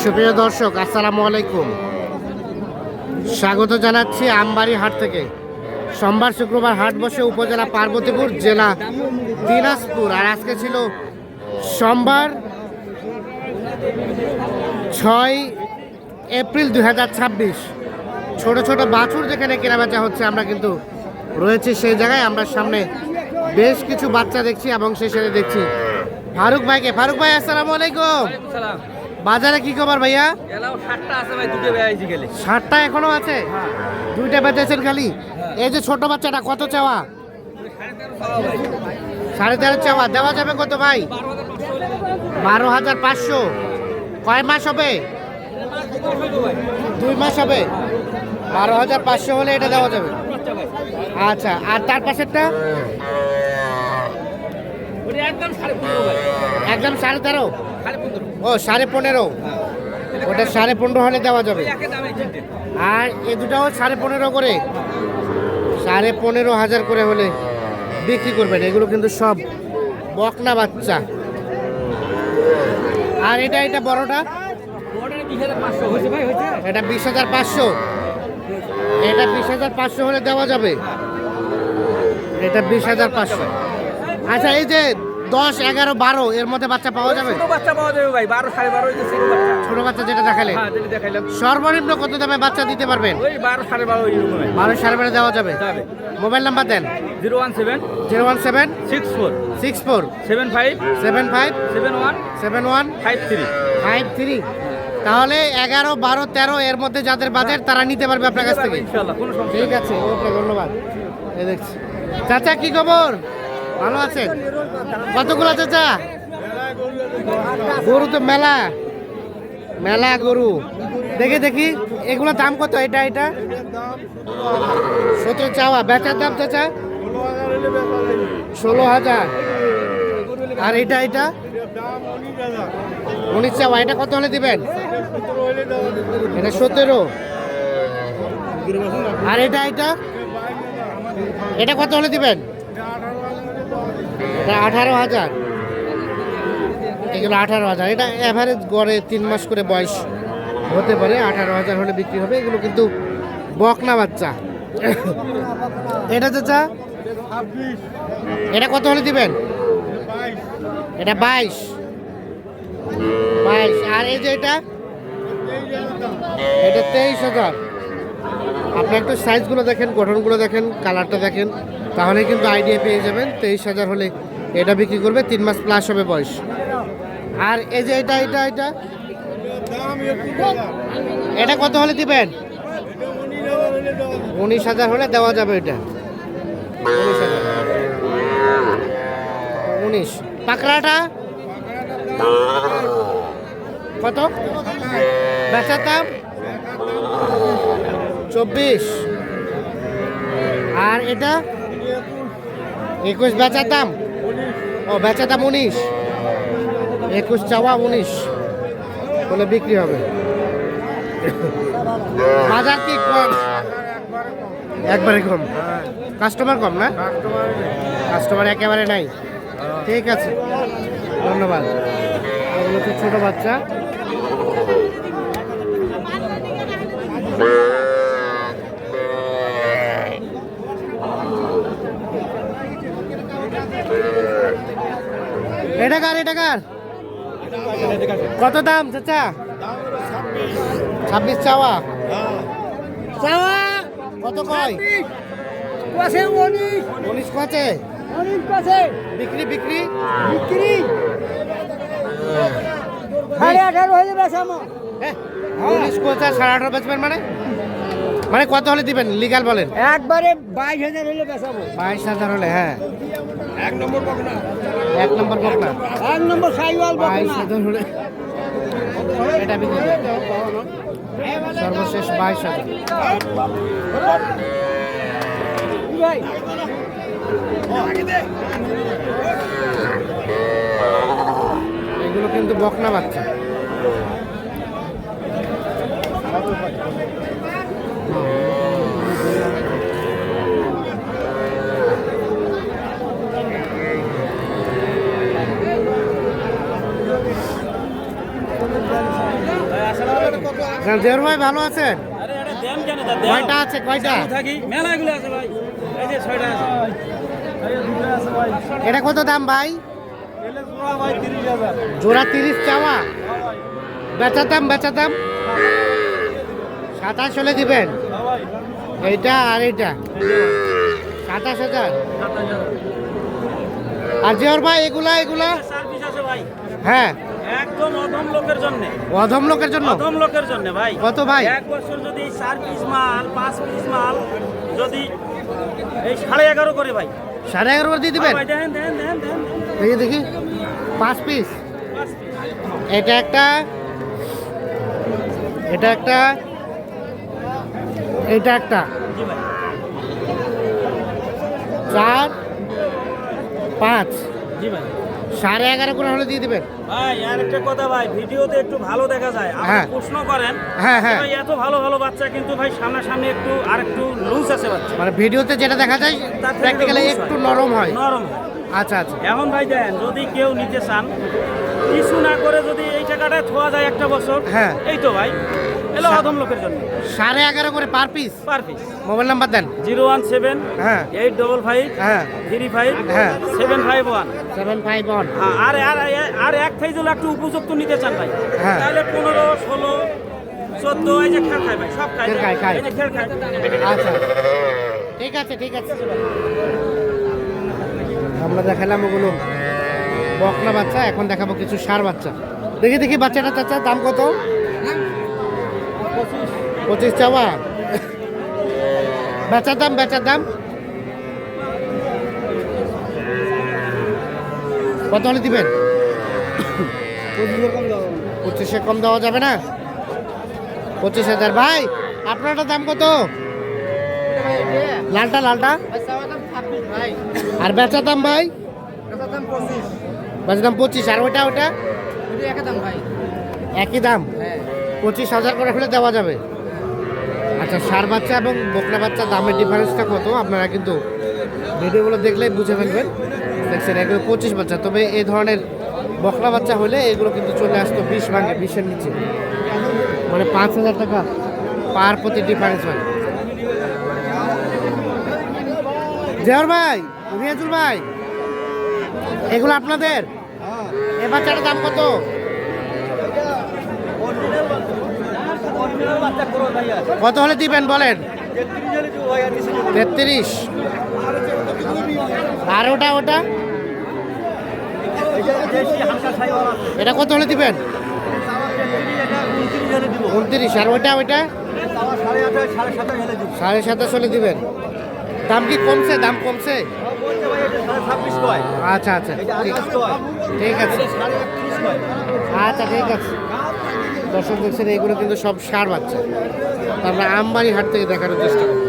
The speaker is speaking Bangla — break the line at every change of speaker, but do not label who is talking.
সুপ্রিয় দর্শক, আসসালামু আলাইকুম। স্বাগত জানাচ্ছি আমবাড়ি হাট থেকে। সোমবার শুক্রবার হাট বসে উপজেলা পার্বতীপুর, জেলা দিনাজপুর। আর আজকে ছিল সোমবার 6 এপ্রিল 2026। ছোট ছোট বাছুর যেখানে কেনাবেচা হচ্ছে, আমরা কিন্তু রয়েছি সেই জায়গায়। আমরা সামনে বেশ কিছু বাচ্চা দেখছি এবং সেই সাথে দেখছি ফারুক ভাইকে। ফারুক ভাই, আসসালামু আলাইকুম। বাজারে কি খবর ভাইয়া? 60টা এখনো আছে? দুইটা বেচেছেন খালি? এই যে ছোট বাচ্চাটা কত চাওয়া? 13.5 চাওয়া। দেওয়া যাবে কত ভাই? 12,500। কয় মাস হবে? 2 মাস হবে। 12,500 হলে এটা দেওয়া যাবে। আচ্ছা, আর তার পাশেরটা? একদম 13.5। ও 15.5। ওটা 15.5 হলে দেওয়া যাবে। আর এ দুটাও 15.5 করে, 15,500 করে হলে বিক্রি করবেন। এগুলো কিন্তু সব বকনা বাচ্চা। আর এটা বড়টা? এটা 20,500। এটা 20,500 হলে দেওয়া যাবে। এটা 20,500। আচ্ছা, এই যে 10, 11, 12 এর মধ্যে বাচ্চা পাওয়া যাবে?
ছোট বাচ্চা পাওয়া যাবে ভাই, 12, 12.5
ছোট বাচ্চা যেটা দেখালেন।
হ্যাঁ, যেটা দেখাইলাম।
সর্বনিম্ন কত দামে বাচ্চা দিতে পারবেন?
ওই 12, 12.5 এরকম।
12, 12.5 দেওয়া যাবে। মোবাইল নাম্বার দেন।
017
017
64
64
75
75
71
71
53।
53। তাহলে 11, 12, 13 এর মধ্যে যাদের বাজেট তারা নিতে পারবে আপনার কাছ থেকে।
ইনশাআল্লাহ, কোনো সমস্যা
ঠিক আছে, ওকে, ধন্যবাদ। এই দেখছি। চাচা কি খবর? ভালো আছেন? কতগুলো চাচা? গরু তো মেলা মেলা গরু। দেখি এগুলো দাম কত? এটা 17 চাওয়া। বেচার দাম চাচা? 16,000। আর এটা 19 চাওয়া। এটা কত হলে দিবেন? এটা 17। আর এটা কত হলে দিবেন? এটা 18,000। এগুলো 18,000। এটা অ্যাভারেজ গড়ে 3 মাস করে বয়স হতে পারে। 18,000 হলে বিক্রি হবে। এগুলো কিন্তু বকনা বাচ্চা। এটা চাচা? এটা কত হলে দিবেন? এটা 22। আর এই যে এটা 23,000। আপনি একটু সাইজগুলো দেখেন, গঠনগুলো দেখেন, কালারটা দেখেন, তাহলে কিন্তু আইডিয়া পেয়ে যাবেন। 23,000 হলে এটা বিক্রি করবে। 3 মাস প্লাস হবে বয়স। আর এই যে এটা কত হলে দিবেন? 19,000 হলে দেওয়া যাবে। এটা 19। পাকড়াটা কত? বেচার দাম 24। আর এটা 21 বেচার দাম? ও, বেচার দাম 19। 21 চাওয়া, 19 বলে বিক্রি হবে। বাজার কি কম? একবারে কম। কাস্টমার কম না? কাস্টমার একেবারে নাই। ঠিক আছে, ধন্যবাদ। এগুলো তো ছোট বাচ্চা। এটা কার? কত দাম চাচা? 26 চাওয়া। কত কয়? 19 কাছে। বিক্রি
18.5 হয়ে বেচামো।
19 কোচা 18.5 বেচবেন মানে কত হলে দিবেন? লিগাল বলেন।
একবারে 22,000 হলে বেচাবো।
22,000 হলে? হ্যাঁ,
1 নম্বর বকনা।
1 নম্বর বকনা।
1 নম্বর সাইওয়াল বকনা।
22,000 হলে এটা বিক্রি করবে। সর্বশেষ 22,000।
ভাই
এগুলো কিন্তু বকনা বাচ্চা। জের ভাই ভালো আছেন?
আরে এটা দেন কেন দা
কয়টা আছে কয়টা?
থাকি মেলাগুলো আছে ভাই এই যে 6টা আছে এই দুটো আছে ভাই
এটা কত দাম ভাই?
এলে জোড়া ভাই 30000
জোড়া 30 চাওয়া, বেচার দাম 27 হলে দিবেন।
ভাই
এইটা আর এইটা 27,000। আর জিওর ভাই এগুলা
সার্ভিস আছে ভাই
হ্যাঁ
একদম অধম লোকের জন্য
অধম লোকের জন্য।
অধম লোকের জন্য ভাই
কত ভাই?
এক বছর যদি 4 পিস মাল 5 পিস মাল যদি এই 11.5 করে ভাই
11.5 করে দিয়ে দিবেন।
ভাই দেন দেন দেন দেন
দেখি দেখি 5 পিস।
5 পিস
এটা একটা, এটা একটা, এটা একটা,
জি ভাই
4 5
জি ভাই
11.5 করে হলে দিয়ে দিবেন।
ভাই আর একটা কথা ভাই ভিডিওতে একটু ভালো দেখা যায় আপনি
হ্যাঁ।
প্রশ্ন করেন
হ্যাঁ, হ্যাঁ।
ভাই এত ভালো ভালো বাচ্চা কিন্তু ভাই সামনাসামনি একটু আর একটু লুজ আছে বাচ্চা
মানে ভিডিওতে যেটা দেখা যায়
তার থেকে
প্র্যাকটিক্যালি
loose
একটু
হয়।
নরম হয়।
নরম হয়।
আচ্ছা আচ্ছা
এখন ভাই দেন যদি কেউ নিতে চান কিছু না করে যদি এই টাকাটা থোয়া যায় একটা বছর
হ্যাঁ।
এই তো ভাই এলো অধম লোকের জন্য
11.5 করে per piece.
Per piece
mobile number দেন।
017
হ্যাঁ
855
হ্যাঁ
35
হ্যাঁ
751
751।
হ্যাঁ, আর এক সাইজ হলো একটু উপযুক্ত নিতে চান ভাই
হ্যাঁ।
তাহলে 15 16 14 এই যে খেল খায় ভাই সব খায়
খেল খায়।
এই যে খেল খায়
আচ্ছা ঠিক আছে ঠিক আছে। আমরা দেখালাম ওগুলো বকনা বাচ্চা, এখন দেখাবো কিছু ষাঁড় বাচ্চা। দেখি দেখি বাচ্চাটা চাচা দাম কত? 25 চাওয়া, বেচার দাম কত হলে দিবেন? 25-এ কম দেওয়া যাবে না? 25,000। ভাই আপনারটা দাম কত? লালটা আর বেচার দাম ভাই? বেচার দাম 25। আর ওটা একই দাম 25,000 করে হলে দেওয়া যাবে। আচ্ছা ষাঁড় বাচ্চা এবং বকনা বাচ্চা দামের ডিফারেন্সটা কত আপনারা কিন্তু ভিডিওগুলো দেখলেই বুঝে ফেলবেন। দেখছেন এগুলো 25 বাচ্চা, তবে এই ধরনের বকনা বাচ্চা হলে এগুলো কিন্তু চলে আসতো 20 ভাঙে 20-এর নিচে, মানে 5,000 টাকা পার প্রতি ডিফারেন্স হয়। জেহর ভাই, রিয়াজুল ভাই, এগুলো আপনাদের? এ বাচ্চাটার দাম কত? কত হলে দিবেন বলেন? 33। আর ওটা এটা কত হলে দিবেন? 29। আর ওটা 27.5 হলে দিবেন। দাম কি কমছে? আচ্ছা আচ্ছা ঠিক আছে আচ্ছা ঠিক আছে। দর্শক দেখছেন এগুলো কিন্তু সব ষাঁড় বাচ্চা, আমরা আমবাড়ি হাট থেকে দেখানোর চেষ্টা করি।